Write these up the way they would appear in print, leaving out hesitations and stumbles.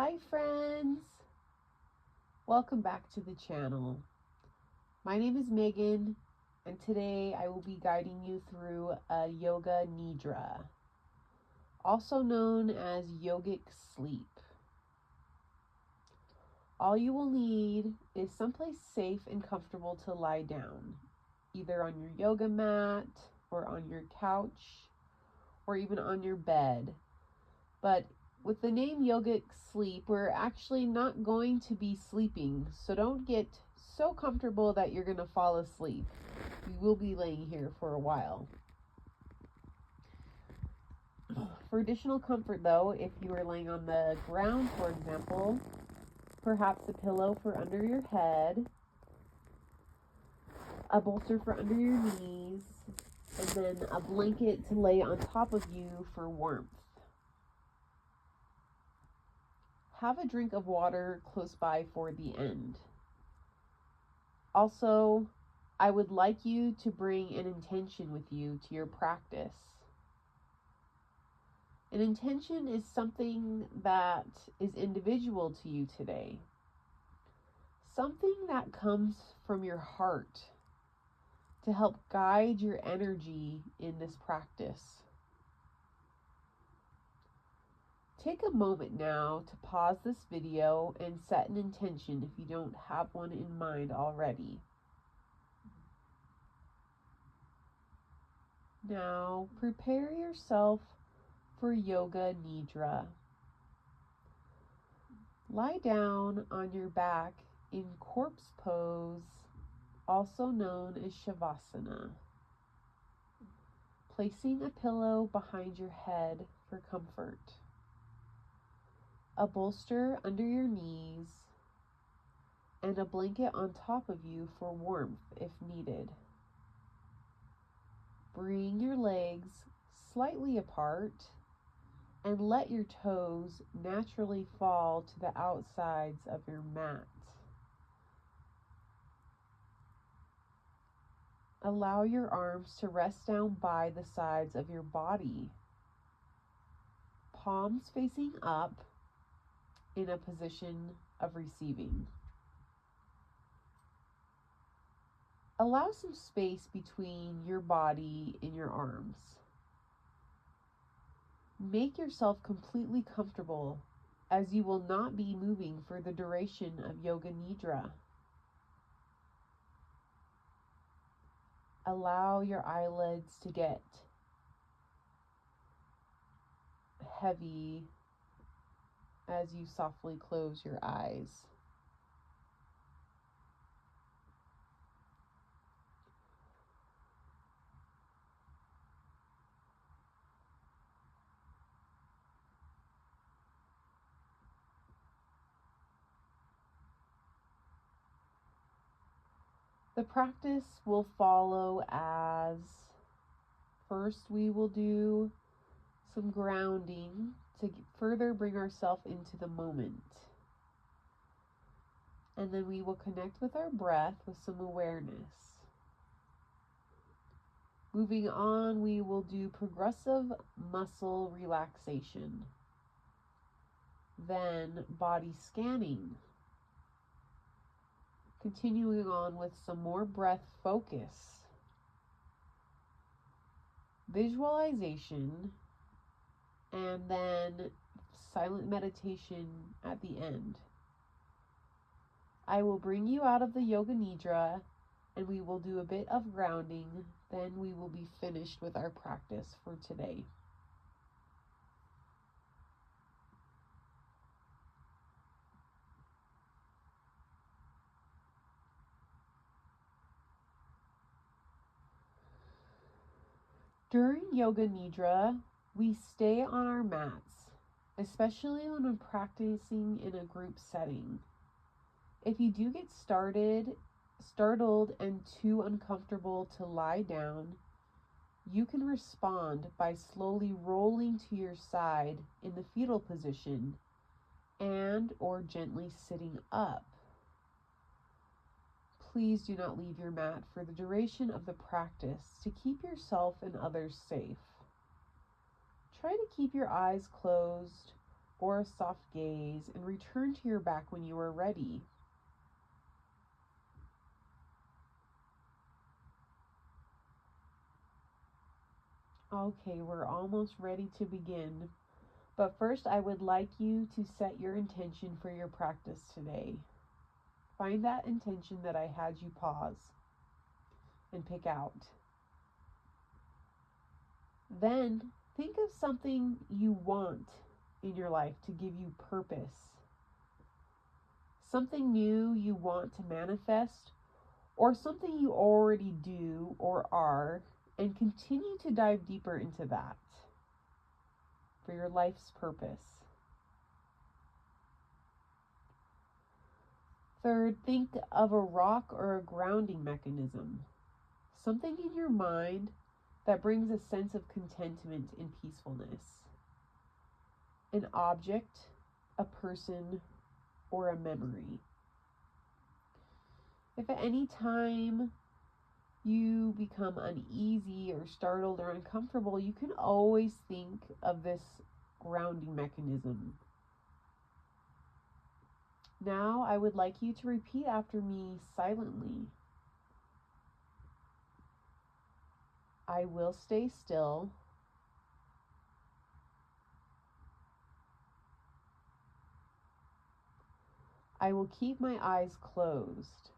Hi friends! Welcome back to the channel. My name is Megan and today I will be guiding you through a yoga nidra, also known as yogic sleep. All you will need is someplace safe and comfortable to lie down, either on your yoga mat or on your couch or even on your bed. But with the name yogic sleep, we're actually not going to be sleeping, so don't get so comfortable that you're going to fall asleep. We will be laying here for a while. For additional comfort though, if you are laying on the ground, for example, perhaps a pillow for under your head, a bolster for under your knees, and then a blanket to lay on top of you for warmth. Have a drink of water close by for the end. Also, I would like you to bring an intention with you to your practice. An intention is something that is individual to you today. Something that comes from your heart to help guide your energy in this practice. Take a moment now to pause this video and set an intention if you don't have one in mind already. Now prepare yourself for yoga nidra. Lie down on your back in corpse pose, also known as shavasana, placing a pillow behind your head for comfort, a bolster under your knees, and a blanket on top of you for warmth if needed. Bring your legs slightly apart and let your toes naturally fall to the outsides of your mat. Allow your arms to rest down by the sides of your body, palms facing up in a position of receiving. Allow some space between your body and your arms. Make yourself completely comfortable, as you will not be moving for the duration of yoga nidra. Allow your eyelids to get heavy as you softly close your eyes. The practice will follow as first we will do some grounding to further bring ourselves into the moment. And then we will connect with our breath with some awareness. Moving on, we will do progressive muscle relaxation. Then body scanning. Continuing on with some more breath focus. Visualization. And then silent meditation at the end. I will bring you out of the yoga nidra and we will do a bit of grounding. Then we will be finished with our practice for today. During yoga nidra, we stay on our mats, especially when we're practicing in a group setting. If you do get startled and too uncomfortable to lie down, you can respond by slowly rolling to your side in the fetal position and or gently sitting up. Please do not leave your mat for the duration of the practice to keep yourself and others safe. Try to keep your eyes closed or a soft gaze, and return to your back when you are ready. Okay, we're almost ready to begin. But first, I would like you to set your intention for your practice today. Find that intention that I had you pause and pick out. Then think of something you want in your life to give you purpose. Something new you want to manifest, or something you already do or are, and continue to dive deeper into that for your life's purpose. Third, think of a rock or a grounding mechanism, something in your mind that brings a sense of contentment and peacefulness. An object, a person, or a memory. If at any time you become uneasy or startled or uncomfortable, you can always think of this grounding mechanism. Now I would like you to repeat after me silently. I will stay still. I will keep my eyes closed.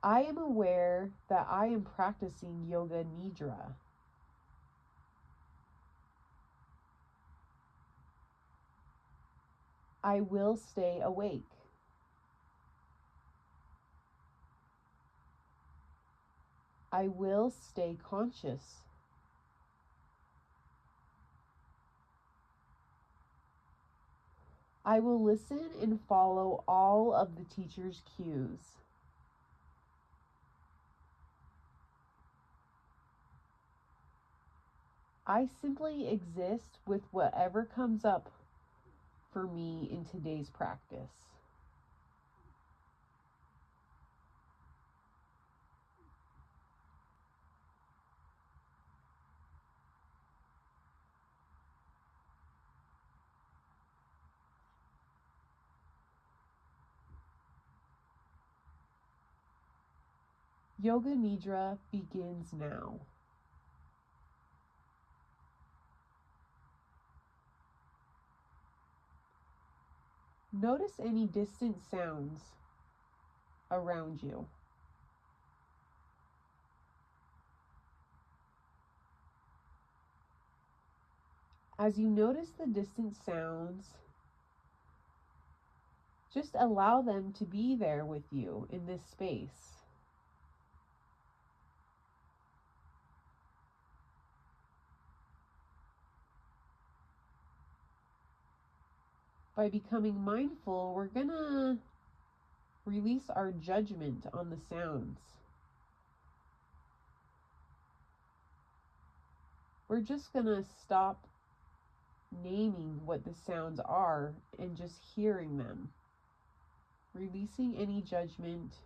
I am aware that I am practicing Yoga Nidra. I will stay awake. I will stay conscious. I will listen and follow all of the teacher's cues. I simply exist with whatever comes up for me in today's practice. Yoga Nidra begins now. Notice any distant sounds around you. As you notice the distant sounds, just allow them to be there with you in this space. By becoming mindful, we're gonna release our judgment on the sounds. We're just gonna stop naming what the sounds are and just hearing them. Releasing any judgment,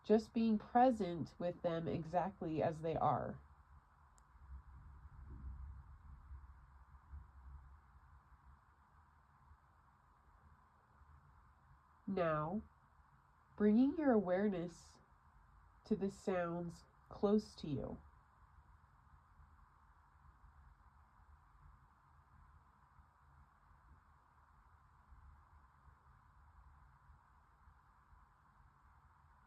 just being present with them exactly as they are. Now, bringing your awareness to the sounds close to you.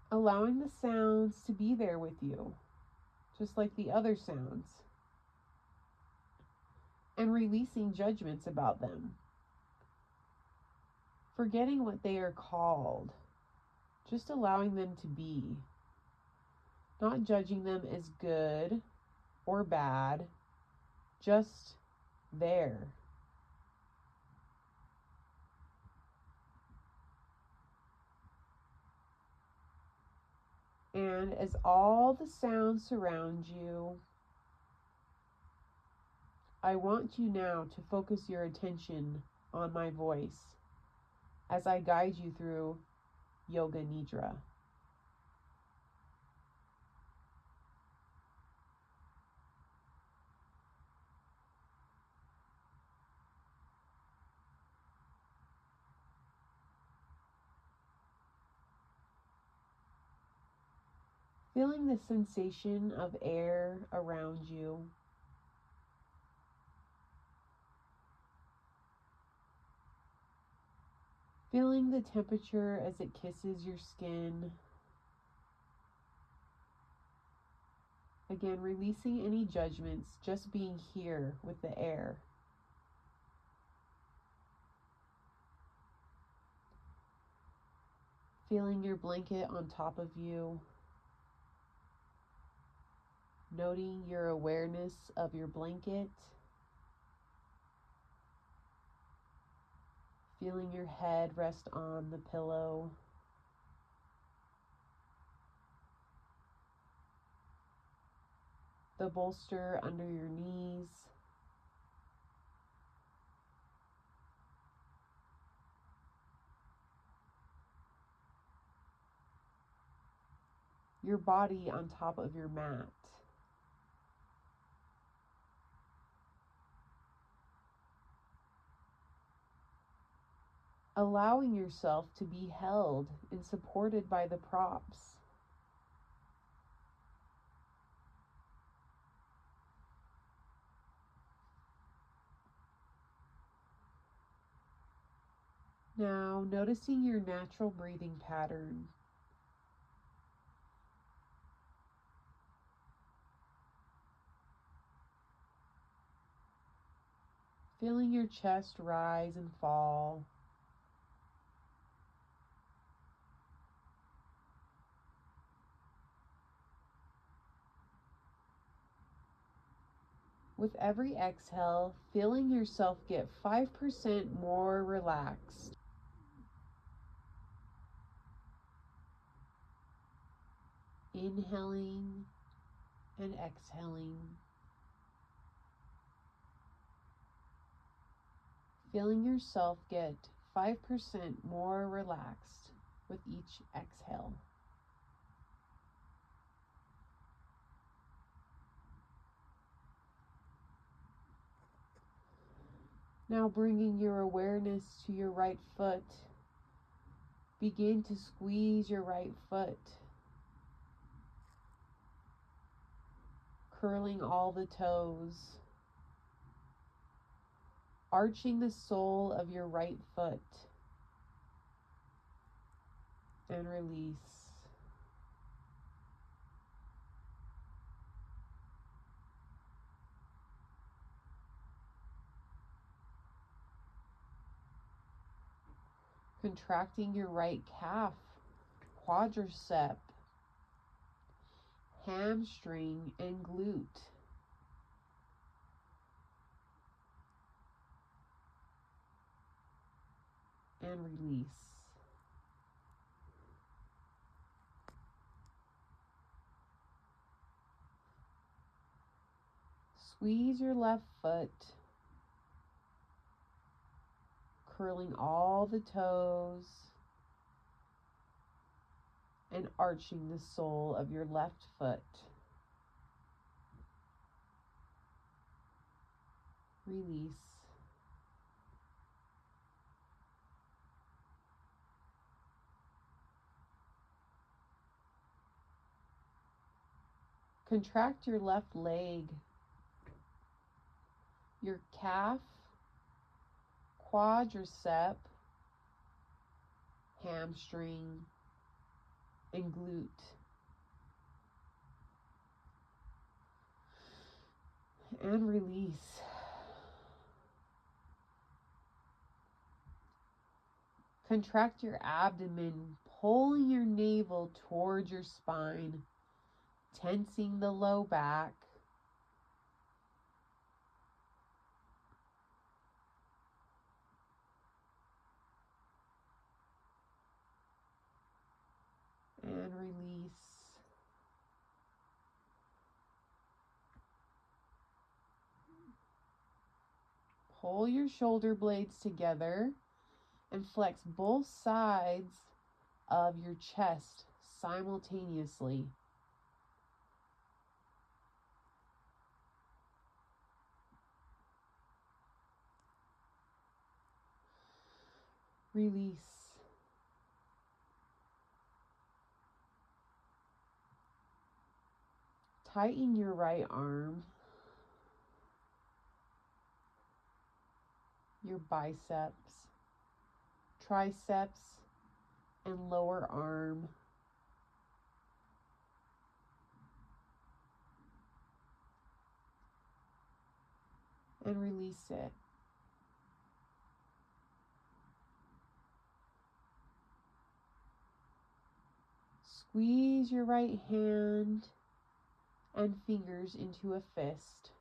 Allowing the sounds to be there with you, just like the other sounds. And releasing judgments about them. Forgetting what they are called. Just allowing them to be. Not judging them as good or bad. Just there. And as all the sounds surround you, I want you now to focus your attention on my voice as I guide you through Yoga Nidra. Feeling the sensation of air around you. Feeling the temperature as it kisses your skin. Again, releasing any judgments, just being here with the air. Feeling your blanket on top of you. Noting your awareness of your blanket. Feeling your head rest on the pillow. The bolster under your knees. Your body on top of your mat. Allowing yourself to be held and supported by the props. Now, noticing your natural breathing pattern. Feeling your chest rise and fall. With every exhale, feeling yourself get 5% more relaxed. Inhaling and exhaling. Feeling yourself get 5% more relaxed with each exhale. Now bringing your awareness to your right foot. Begin to squeeze your right foot. Curling all the toes. Arching the sole of your right foot. And release. Contracting your right calf, quadricep, hamstring, and glute. And release. Squeeze your left foot, curling all the toes and arching the sole of your left foot. Release. Contract your left leg, your calf, quadricep, hamstring, and glute. And release. Contract your abdomen, pulling your navel towards your spine, tensing the low back. And release. Pull your shoulder blades together and flex both sides of your chest simultaneously. Release. Tighten your right arm, your biceps, triceps, and lower arm. And release it. Squeeze your right hand and fingers into a fist.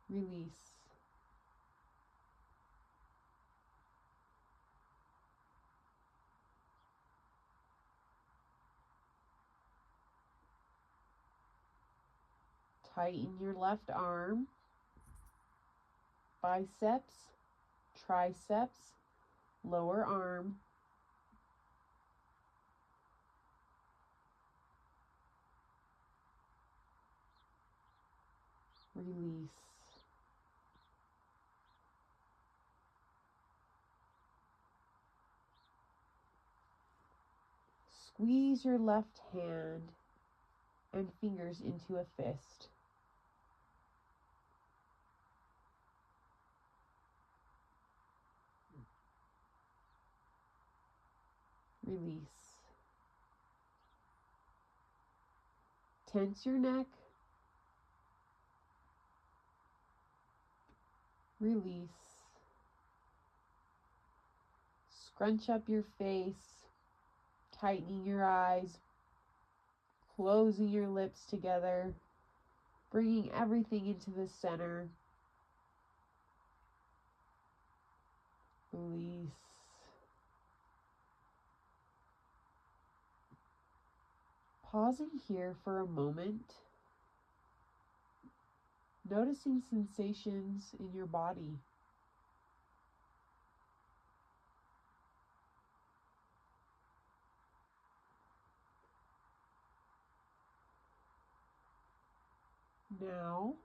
Release. Tighten your left arm, biceps, triceps, lower arm. Release. Squeeze your left hand and fingers into a fist. Release. Tense your neck. Release. Scrunch up your face, tightening your eyes, closing your lips together, bringing everything into the center. Release. Pausing here for a moment, noticing sensations in your body. Now,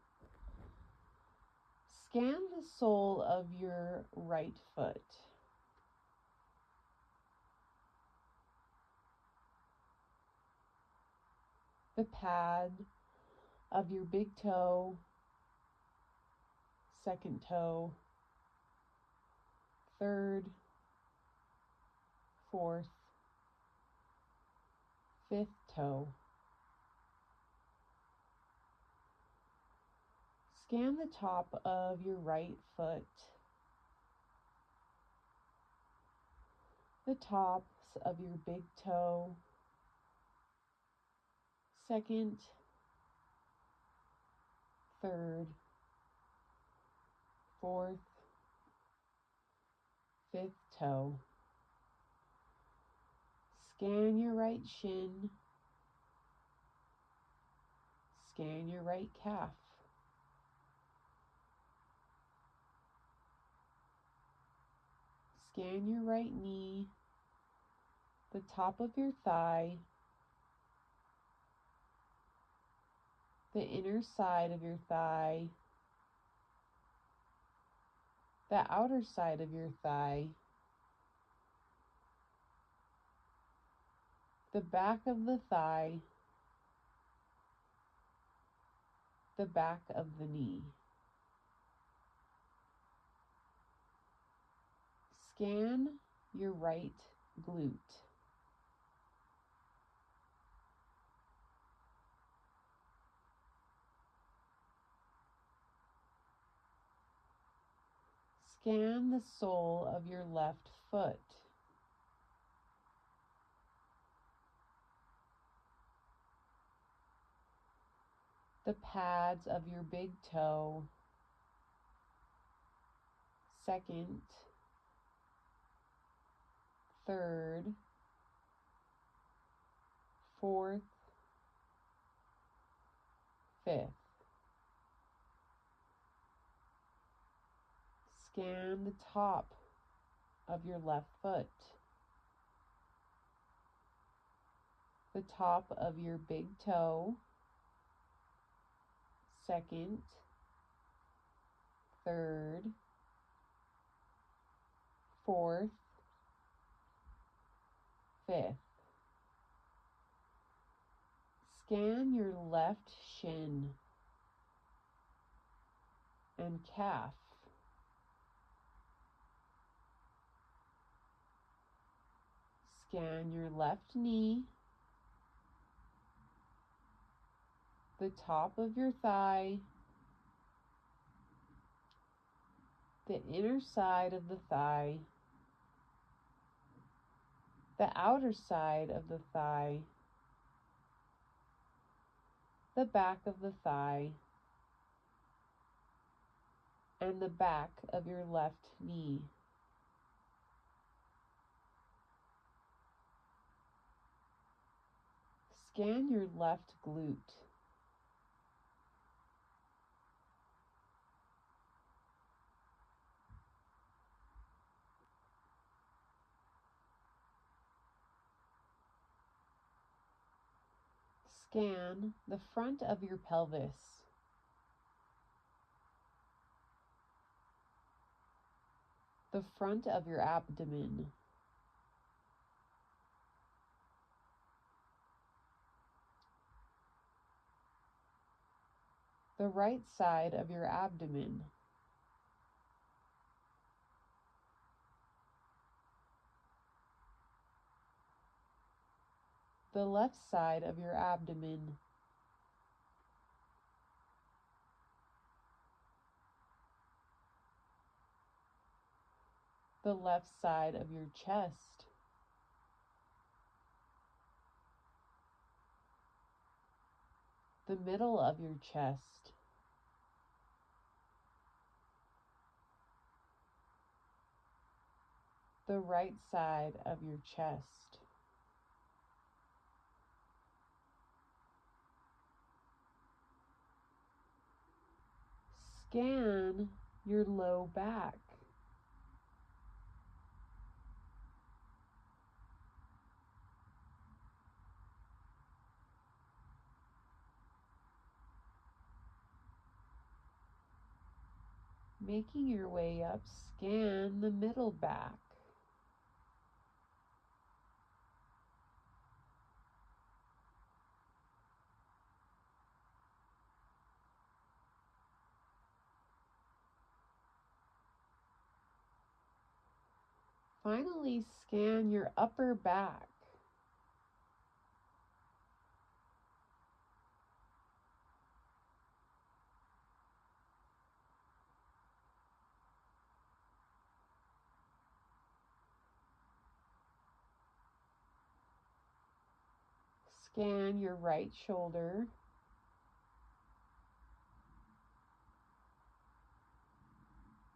scan the sole of your right foot. The pad of your big toe, second toe, third, fourth, fifth toe. Scan the top of your right foot, the tops of your big toe, second, third, fourth, fifth toe. Scan your right shin, scan your right calf. Scan your right knee, the top of your thigh, the inner side of your thigh, the outer side of your thigh, the back of the thigh, the back of the knee. Scan your right glute. Scan the sole of your left foot. The pads of your big toe, second, third, fourth, fifth. Scan the top of your left foot, the top of your big toe, second, third, fourth, 5th. Scan your left shin and calf. Scan your left knee, the top of your thigh, the inner side of the thigh, the outer side of the thigh, the back of the thigh, and the back of your left knee. Scan your left glute. Scan the front of your pelvis. The front of your abdomen. The right side of your abdomen. The left side of your abdomen. The left side of your chest. The middle of your chest. The right side of your chest. Scan your low back. Making your way up, scan the middle back. Finally, scan your upper back. Scan your right shoulder.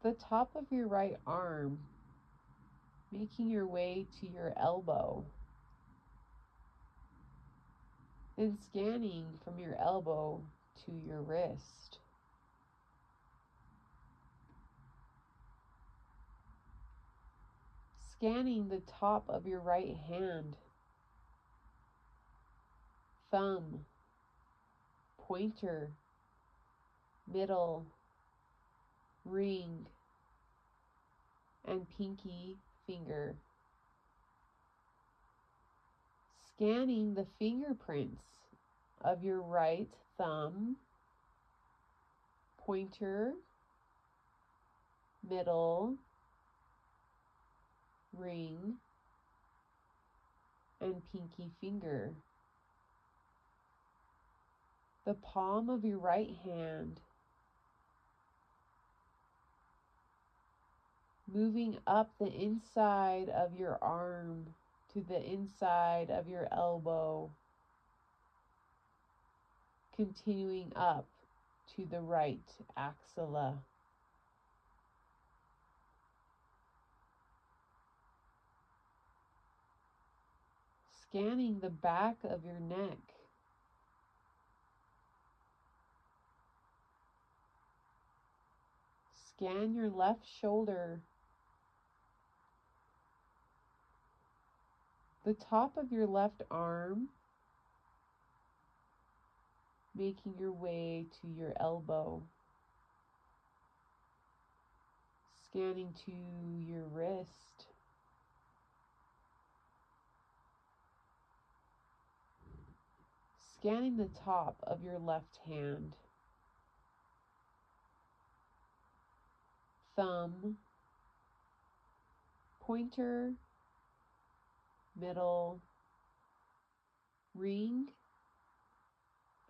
The top of your right arm, making your way to your elbow. Then scanning from your elbow to your wrist. Scanning the top of your right hand, thumb, pointer, middle, ring, and pinky finger. Scanning the fingerprints of your right thumb, pointer, middle, ring, and pinky finger. The palm of your right hand, moving up the inside of your arm to the inside of your elbow, continuing up to the right axilla. Scanning the back of your neck. Scan your left shoulder. The top of your left arm, making your way to your elbow. Scanning to your wrist. Scanning the top of your left hand, thumb, pointer, middle, ring,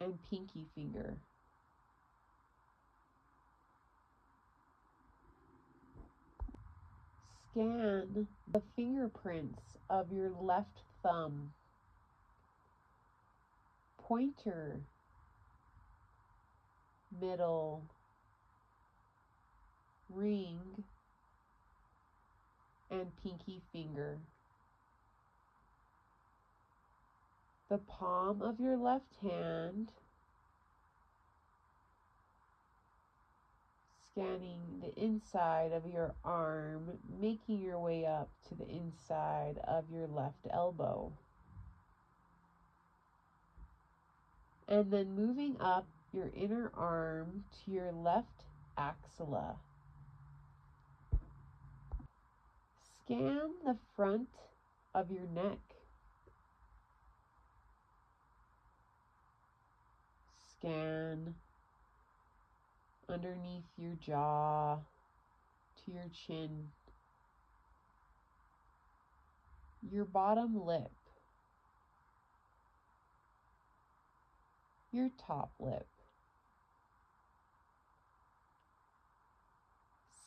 and pinky finger. Scan the fingerprints of your left thumb, pointer, middle, ring, and pinky finger. The palm of your left hand, scanning the inside of your arm, making your way up to the inside of your left elbow. And then moving up your inner arm to your left axilla. Scan the front of your neck. Scan underneath your jaw to your chin. Your bottom lip. Your top lip.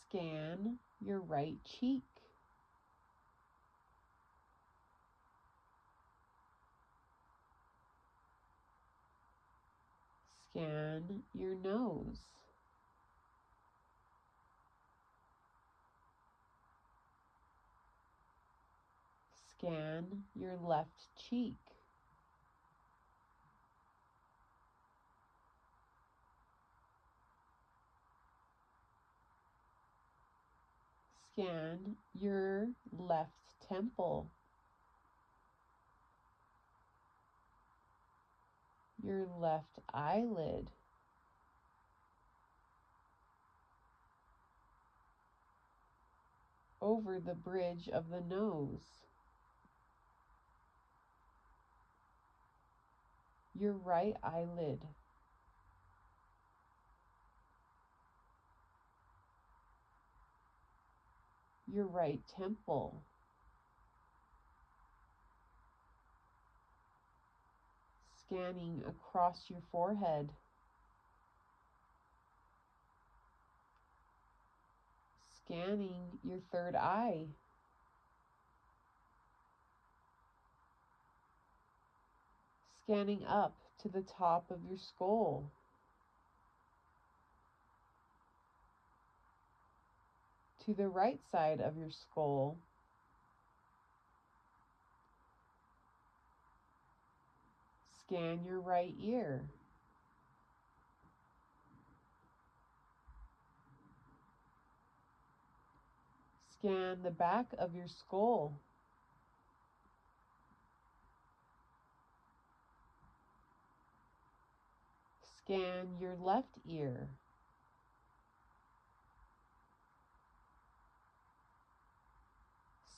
Scan your right cheek. Scan your nose. Scan your left cheek. Scan your left temple. Your left eyelid. Over the bridge of the nose. Your right eyelid. Your right temple. Scanning across your forehead. Scanning your third eye. Scanning up to the top of your skull. To the right side of your skull. Scan your right ear. Scan the back of your skull. Scan your left ear.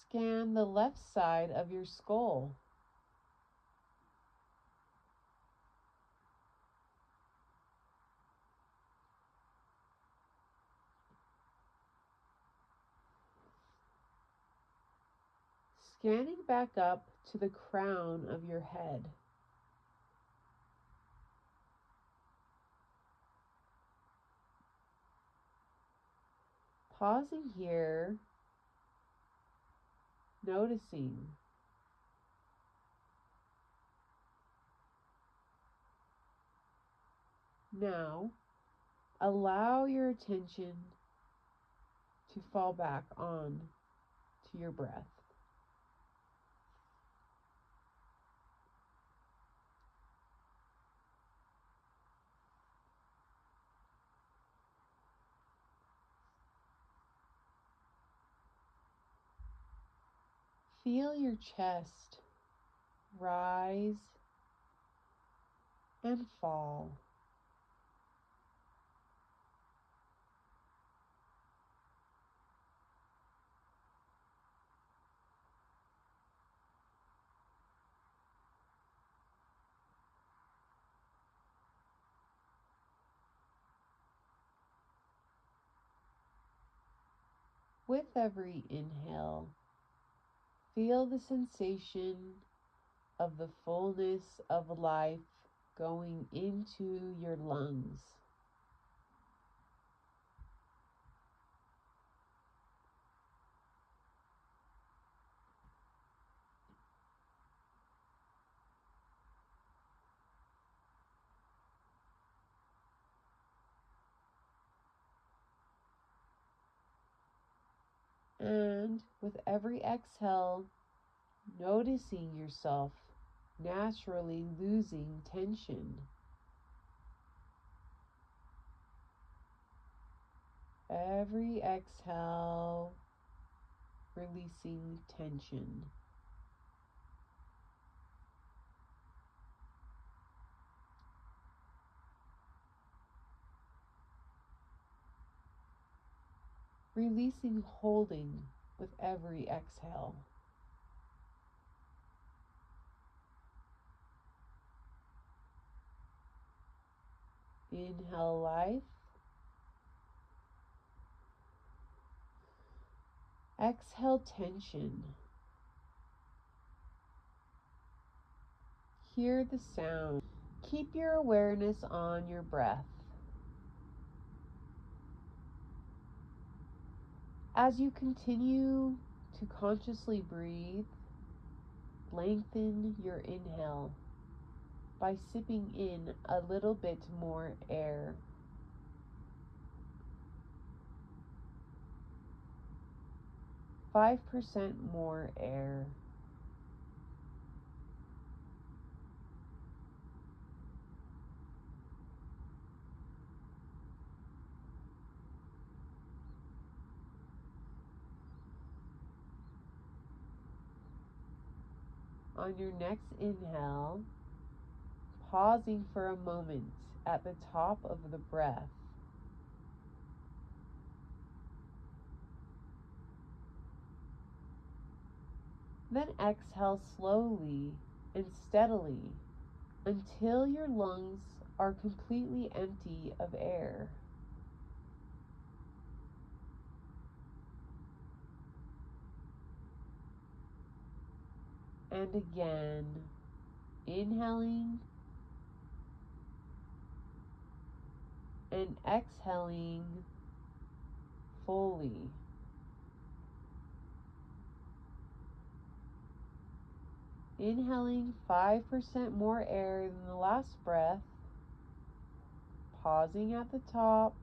Scan the left side of your skull. Scanning back up to the crown of your head. Pausing here, noticing. Now, allow your attention to fall back on to your breath. Feel your chest rise and fall. With every inhale, feel the sensation of the fullness of life going into your lungs. And with every exhale, noticing yourself naturally losing tension. Every exhale, releasing tension. Releasing holding with every exhale. Inhale life. Exhale tension. Hear the sound. Keep your awareness on your breath. As you continue to consciously breathe, lengthen your inhale by sipping in a little bit more air. %5 more air. On your next inhale, pausing for a moment at the top of the breath. Then exhale slowly and steadily until your lungs are completely empty of air. And again, inhaling and exhaling fully. Inhaling 5% more air than the last breath, pausing at the top,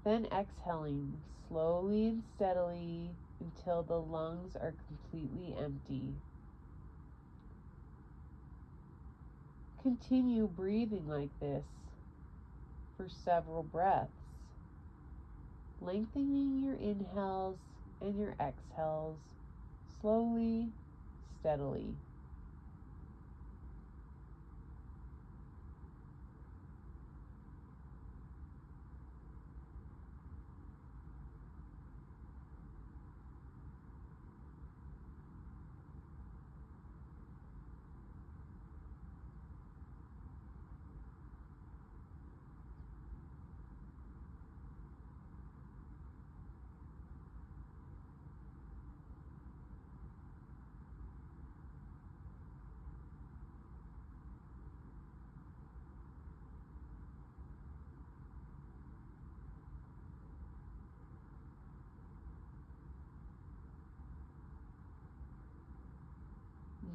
then exhaling slowly and steadily until the lungs are completely empty. Continue breathing like this for several breaths, lengthening your inhales and your exhales slowly, steadily.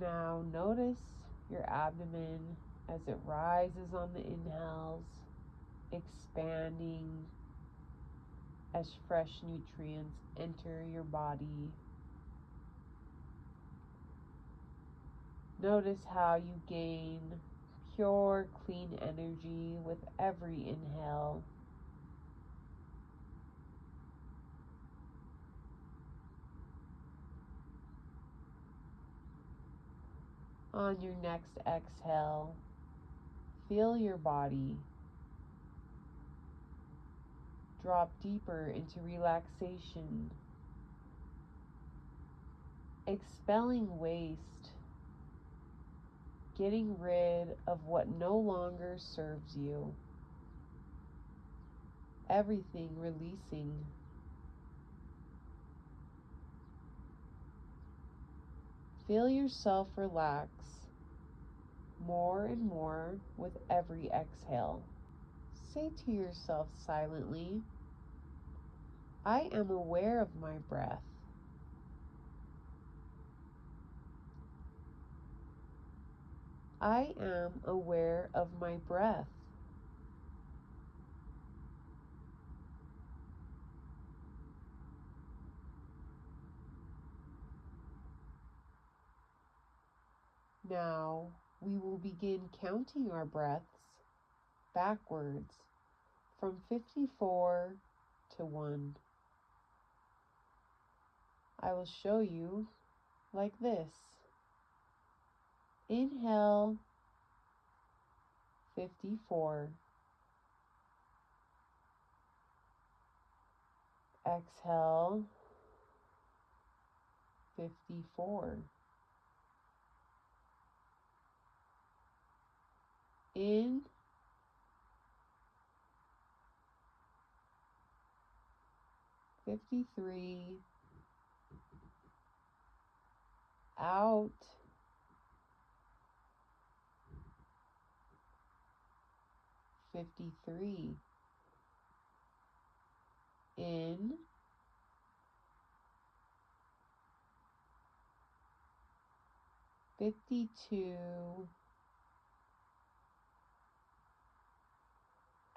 Now notice your abdomen as it rises on the inhales, expanding as fresh nutrients enter your body. Notice how you gain pure, clean energy with every inhale. On your next exhale, feel your body drop deeper into relaxation, expelling waste, getting rid of what no longer serves you, everything releasing. Feel yourself relax more and more with every exhale. Say to yourself silently, I am aware of my breath. I am aware of my breath. Now we will begin counting our breaths backwards from 54 to 1. I will show you like this. Inhale, 54. Exhale, 54. In, 53. Out, 53. In, 52.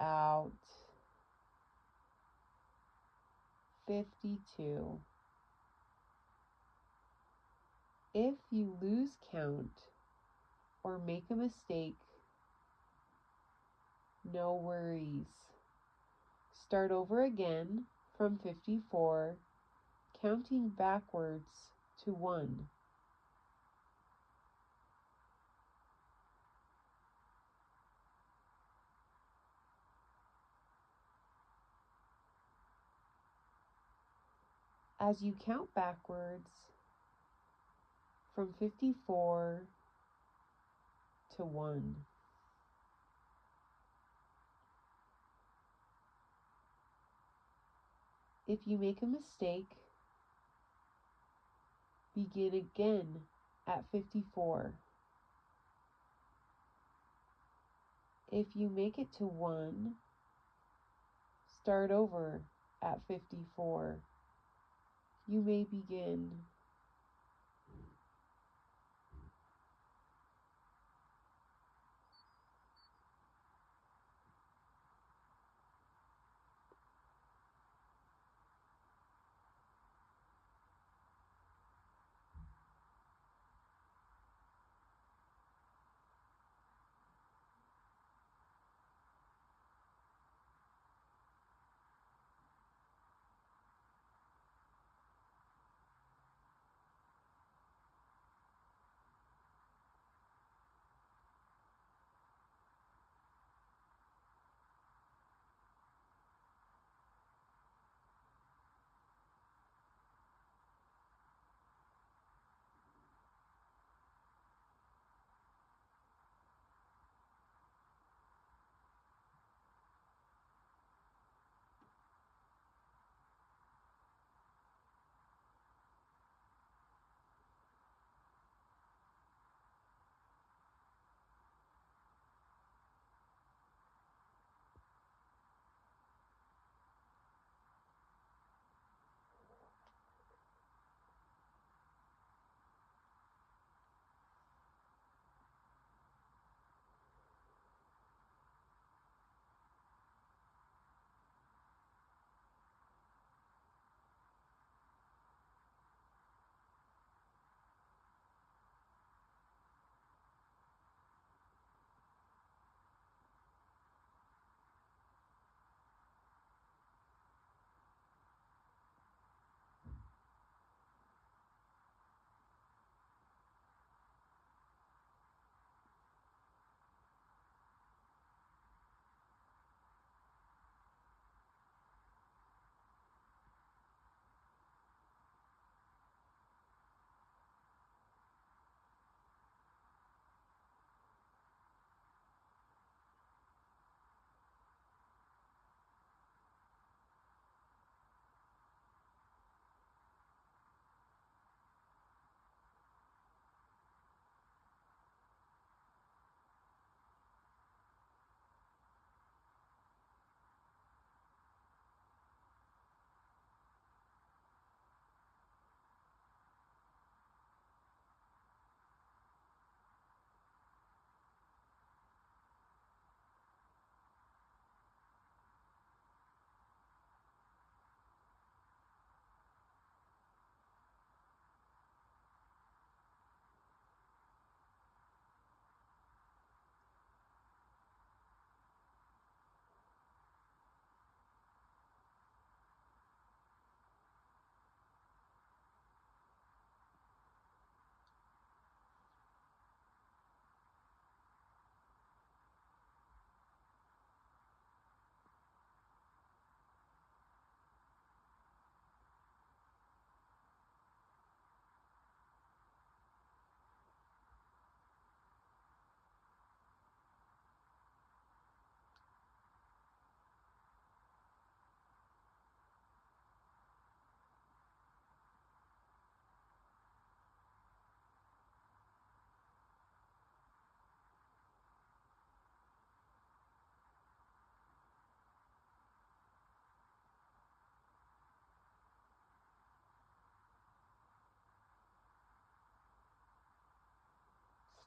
Out, 52. If you lose count or make a mistake, no worries. Start over again from 54, counting backwards to 1. As you count backwards from 54 to 1, if you make a mistake, begin again at 54. If you make it to 1, start over at 54. You may begin.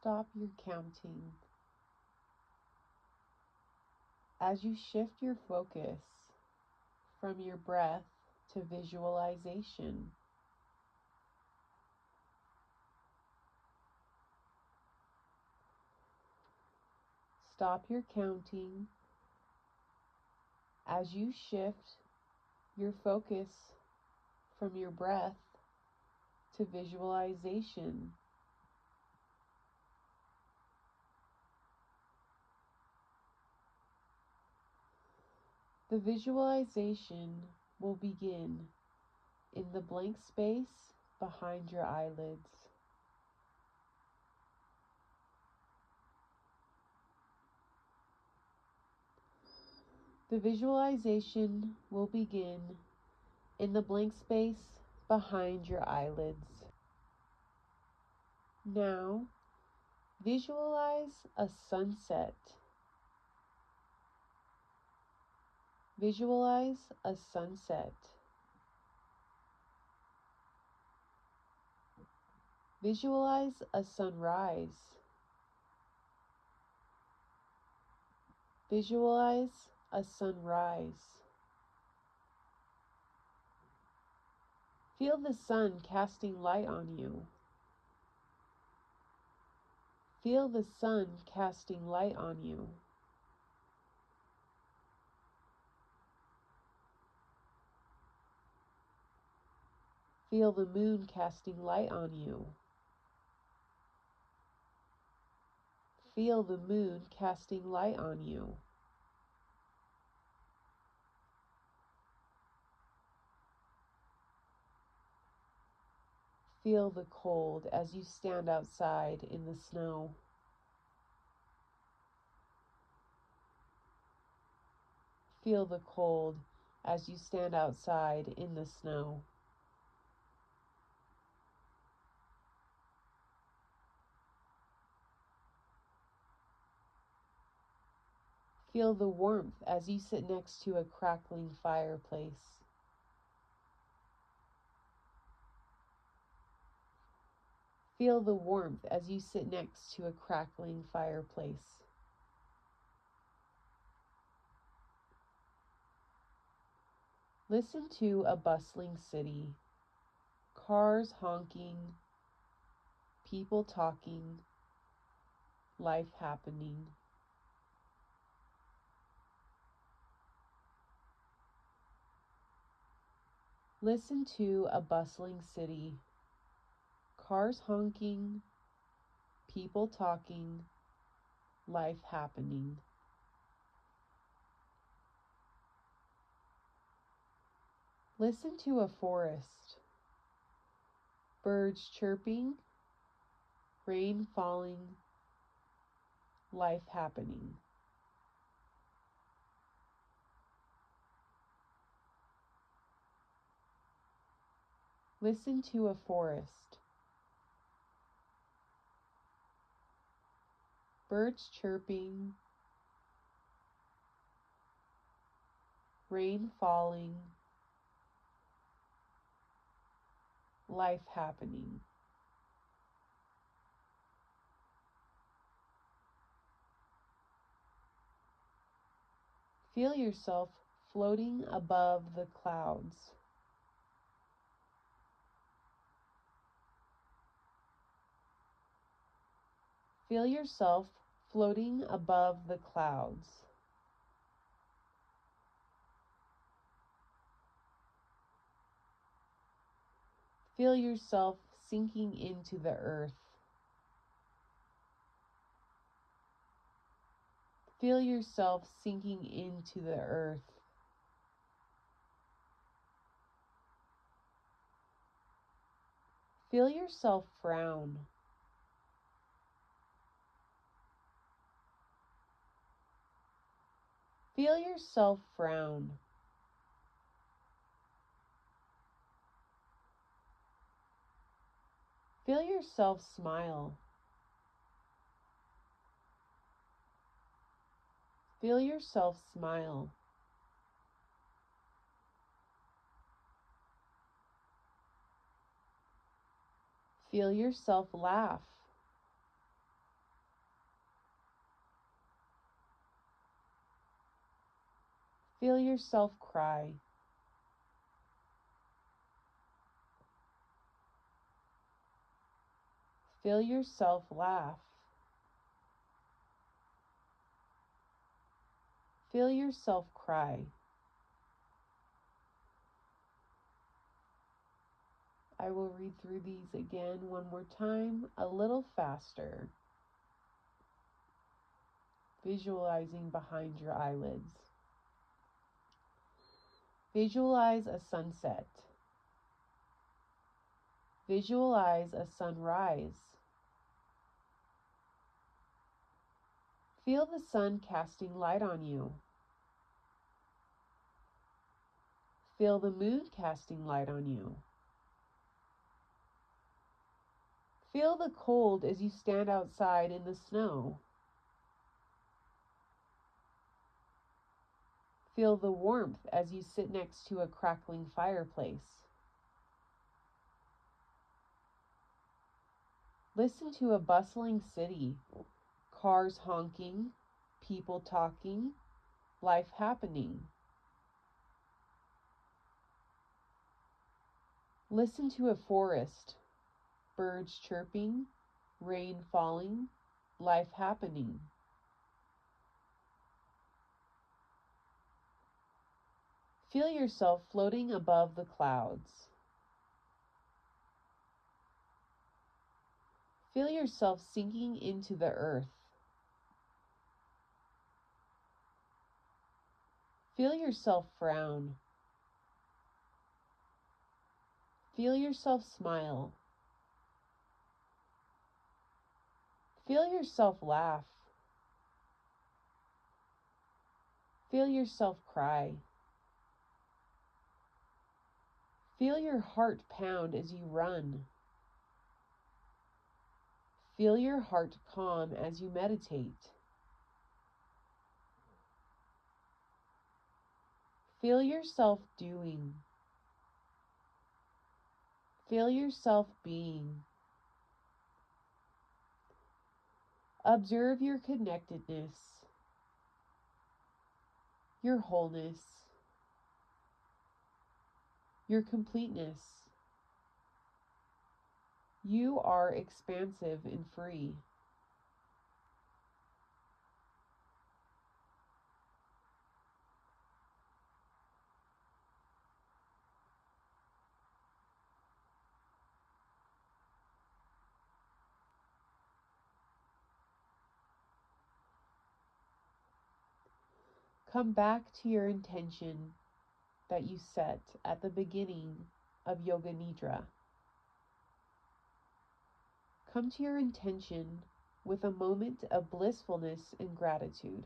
Stop your counting as you shift your focus from your breath to visualization. Stop your counting as you shift your focus from your breath to visualization. The visualization will begin in the blank space behind your eyelids. The visualization will begin in the blank space behind your eyelids. Now, visualize a sunset. Visualize a sunset. Visualize a sunrise. Visualize a sunrise. Feel the sun casting light on you. Feel the sun casting light on you. Feel the moon casting light on you. Feel the moon casting light on you. Feel the cold as you stand outside in the snow. Feel the cold as you stand outside in the snow. Feel the warmth as you sit next to a crackling fireplace. Feel the warmth as you sit next to a crackling fireplace. Listen to a bustling city, cars honking, people talking, life happening. Listen to a bustling city, cars honking, people talking, life happening. Listen to a forest, birds chirping, rain falling, life happening. Listen to a forest, birds chirping, rain falling, life happening. Feel yourself floating above the clouds. Feel yourself floating above the clouds. Feel yourself sinking into the earth. Feel yourself sinking into the earth. Feel yourself frown. Feel yourself frown. Feel yourself smile. Feel yourself smile. Feel yourself laugh. Feel yourself cry. Feel yourself laugh. Feel yourself cry. I will read through these again one more time, a little faster. Visualizing behind your eyelids. Visualize a sunset. Visualize a sunrise. Feel the sun casting light on you. Feel the moon casting light on you. Feel the cold as you stand outside in the snow. Feel the warmth as you sit next to a crackling fireplace. Listen to a bustling city, cars honking, people talking, life happening. Listen to a forest, birds chirping, rain falling, life happening. Feel yourself floating above the clouds. Feel yourself sinking into the earth. Feel yourself frown. Feel yourself smile. Feel yourself laugh. Feel yourself cry. Feel your heart pound as you run. Feel your heart calm as you meditate. Feel yourself doing. Feel yourself being. Observe your connectedness, your wholeness, your completeness. You are expansive and free. Come back to your intention that you set at the beginning of Yoga Nidra. Come to your intention with a moment of blissfulness and gratitude.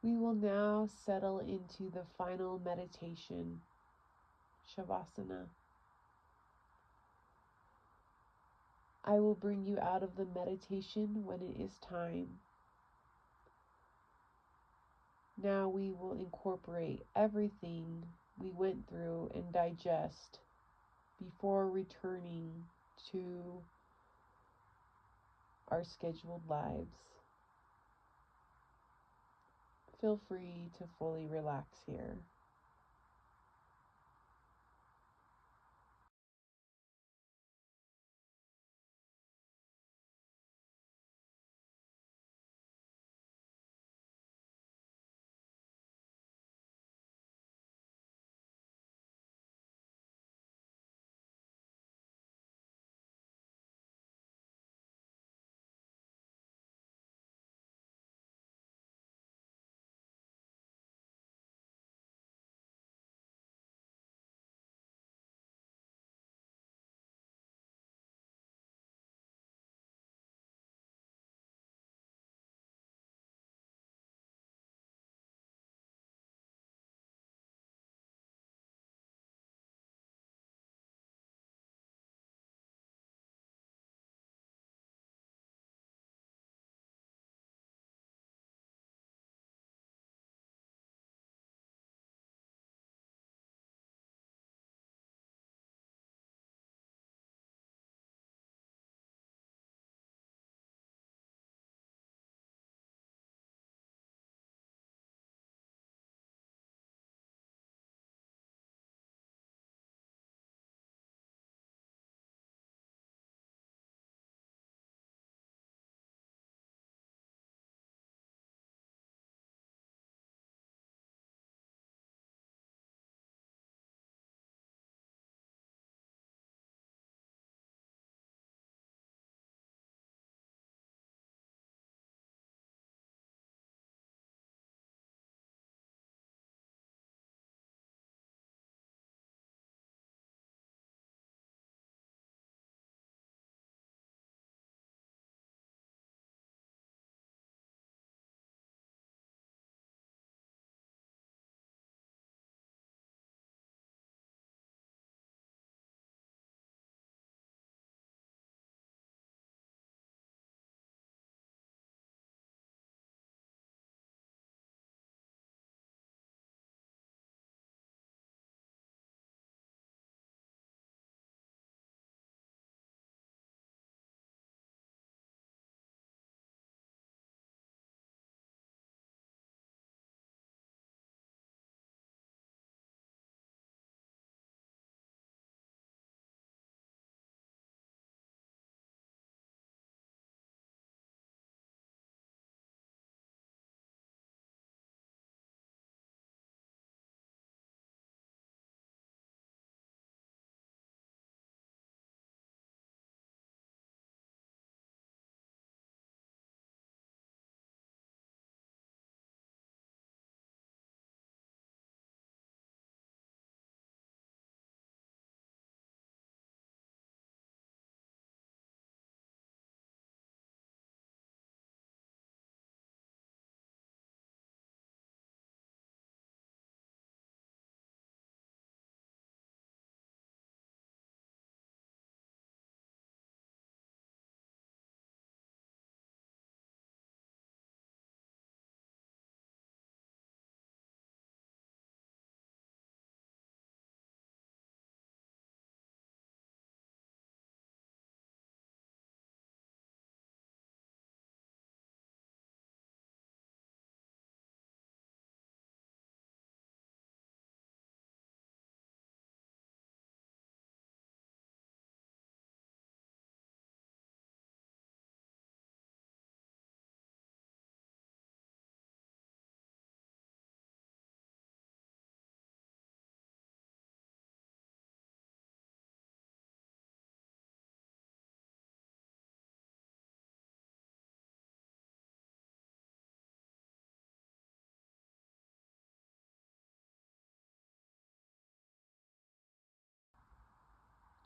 We will now settle into the final meditation, Shavasana. I will bring you out of the meditation when it is time. Now we will incorporate everything we went through and digest before returning to our scheduled lives. Feel free to fully relax here.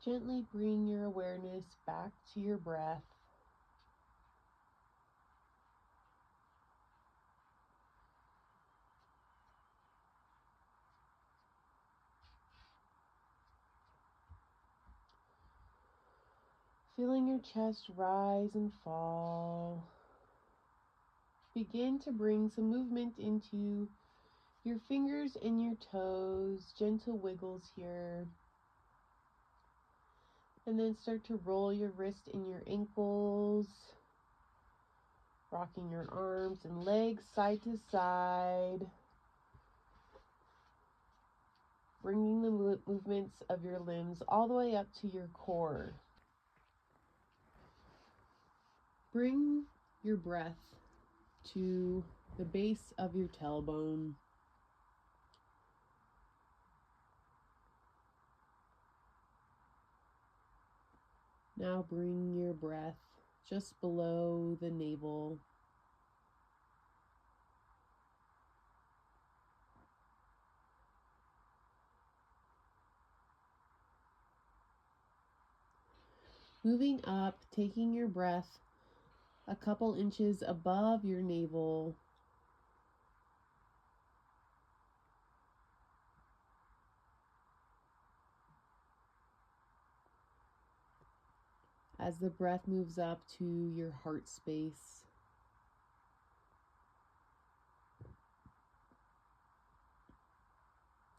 Gently bring your awareness back to your breath. Feeling your chest rise and fall. Begin to bring some movement into your fingers and your toes, gentle wiggles here. And then start to roll your wrist and your ankles, rocking your arms and legs side to side, bringing the movements of your limbs all the way up to your core. Bring your breath to the base of your tailbone. Now bring your breath just below the navel. Moving up, taking your breath a couple inches above your navel. As the breath moves up to your heart space.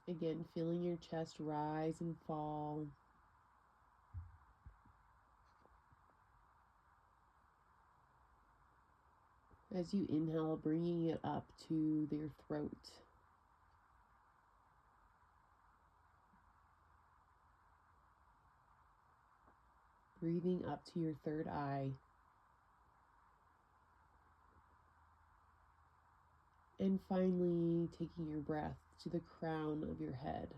Again, feeling your chest rise and fall. As you inhale, bringing it up to your throat. Breathing up to your third eye. And finally, taking your breath to the crown of your head.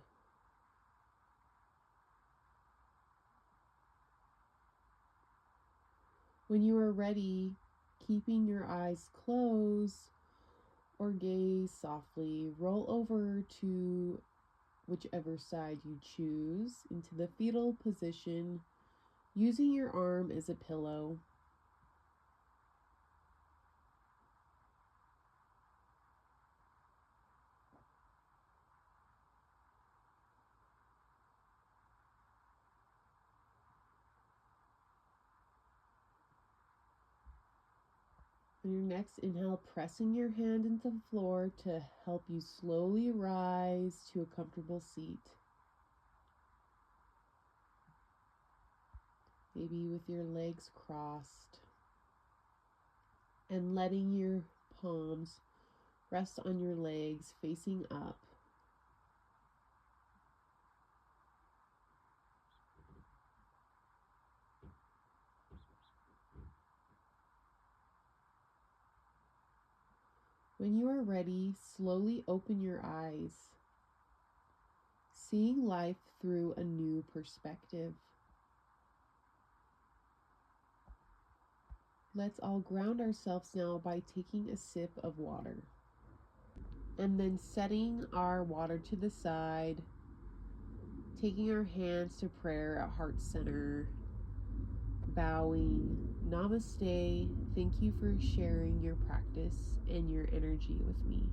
When you are ready, keeping your eyes closed or gaze softly, roll over to whichever side you choose into the fetal position, using your arm as a pillow. On your next inhale, pressing your hand into the floor to help you slowly rise to a comfortable seat. Maybe with your legs crossed. And letting your palms rest on your legs facing up. When you are ready, slowly open your eyes, seeing life through a new perspective. Let's all ground ourselves now by taking a sip of water. And then setting our water to the side, taking our hands to prayer at heart center, bowing, namaste, thank you for sharing your practice and your energy with me.